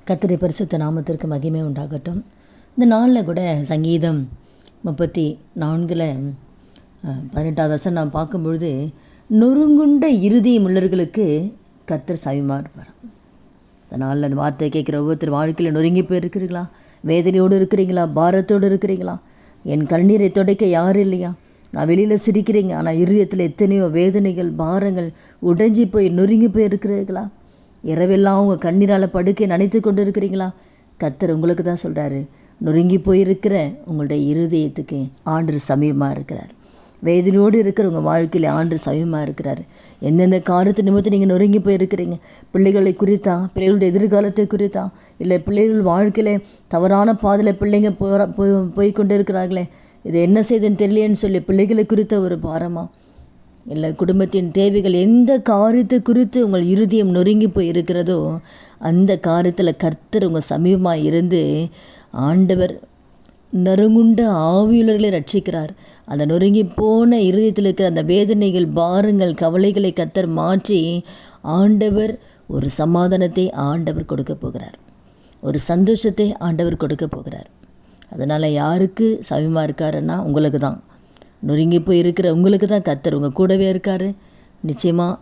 கர்த்தருடைய பரிசுத்த நாமத்திற்கு மகிமை உண்டாகட்டும். இந்த நாளில் கூட சங்கீதம் 34 18வது வசனம் நாம் பார்க்கும்பொழுது, நொறுங்குண்ட இருதயம் உள்ளவர்களுக்கு கர்த்தர் செவிமாக இருப்பார். இந்த நாளில் அந்த வார்த்தையை கேட்குற ஒவ்வொருத்தர் வாழ்க்கையில் நொறுங்கி போயிருக்கிறீங்களா? வேதனையோடு இருக்கிறீங்களா? பாரத்தோடு இருக்கிறீங்களா? என் கண்ணீரை துடைக்க யாரும் இல்லையா? நான் வெளியில் சிரிக்கிறீங்க, ஆனால் இருதயத்தில் எத்தனையோ வேதனைகள், பாரங்கள் உடைஞ்சி போய் நொறுங்கி போய் இருக்கிறீர்களா? இரவெல்லாம் உங்கள் கண்ணீரால் படுக்கை நனைத்து கொண்டு இருக்கிறீங்களா? கர்த்தர் உங்களுக்கு தான் சொல்கிறாரு, நொறுங்கி போயிருக்கிற உங்களுடைய இருதயத்துக்கு ஆண்டவர் சமீபமாக இருக்கிறார். வேதனையோடு இருக்கிற உங்கள் வாழ்க்கையில் ஆண்டவர் சமீபமாக இருக்கிறார். எந்தெந்த காரியத்தை நிமித்தம் நீங்கள் நொறுங்கி போயிருக்கிறீங்க? பிள்ளைகளை குறித்தா? பிள்ளைகளுடைய எதிர்காலத்தை குறித்தா? இல்லை பிள்ளைகள் வாழ்க்கையில் தவறான பாதையில் பிள்ளைங்க போய் கொண்டு இருக்கிறார்களே, இது என்ன செய்துன்னு தெரியலேன்னு சொல்லி பிள்ளைகளை குறித்த ஒரு பாரமா? இல்லை குடும்பத்தின் தேவைகள், எந்த காரியத்தை குறித்து உங்கள் இருதயம் நொறுங்கி போய் இருக்கிறதோ அந்த காரியத்தில் கர்த்தர் உங்கள் சமீபமாக இருந்து ஆண்டவர் நறுங்குண்ட ஆவியுள்ளவர்களை ரட்சிக்கிறார். அந்த நொறுங்கி போன இருதயத்தில் இருக்கிற அந்த வேதனைகள், பாரங்கள், கவலைகளை கர்த்தர் மாற்றி ஆண்டவர் ஒரு சமாதானத்தை ஆண்டவர் கொடுக்க போகிறார். ஒரு சந்தோஷத்தை ஆண்டவர் கொடுக்க போகிறார். அதனால் யாருக்கு சமீபமாக இருக்காருன்னா உங்களுக்கு தான். நொறுங்கி போய் இருக்கிற உங்களுக்கு தான் கர்த்தர் உங்கள் கூடவே இருக்கார். நிச்சயமாக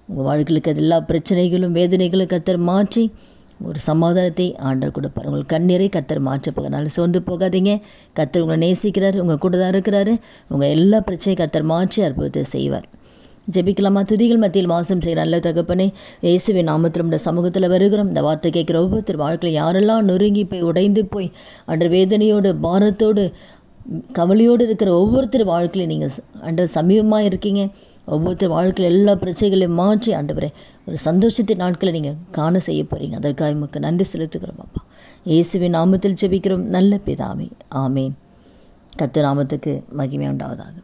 உங்கள் வாழ்க்கைக்கு அது எல்லா பிரச்சனைகளும் வேதனைகளும் கர்த்தர் மாற்றி ஒரு சமாதானத்தை ஆண்டவர் கொடுப்பார். உங்கள் கண்ணீரை கர்த்தர் மாற்ற போகிறனால சோர்ந்து போகாதீங்க. கர்த்தர் உங்களை நேசிக்கிறார், உங்கள் கூட தான் இருக்கிறாரு. உங்கள் எல்லா பிரச்சனையும் கர்த்தர் மாற்றி அற்புதத்தை செய்வார். ஜெபிக்கலாமா? துதிகள் மத்தியில் வாசம் செய்கிற நல்ல தகப்பனே, இயேசுவின் நாமத்தில் இந்த சமூகத்தில் வருகிறோம். இந்த வார்த்தை கேட்குற ஒவ்வொருத்தர் வாழ்க்கையில் யாரெல்லாம் நொறுங்கி போய் உடைந்து போய் அன்று வேதனையோடு பாரத்தோடு கவலையோடு இருக்கிற ஒவ்வொருத்தர் வாழ்க்கையில் நீங்கள் அன்று சமீபமாக இருக்கீங்க. ஒவ்வொருத்தர் வாழ்க்கையில் எல்லா பிரச்சனைகளையும் மாற்றி ஆண்டவரே ஒரு சந்தோஷத்தின் நாட்களை நீங்கள் காண செய்ய போகிறீங்க. அதற்காக நமக்கு நன்றி செலுத்துகிறோம் அப்பா. இயேசுவின் நாமத்தில் ஜெபிக்கிறோம் நல்ல பிதாவே, ஆமேன். கர்த்தர் நாமத்துக்கு மகிமை உண்டாவதாக.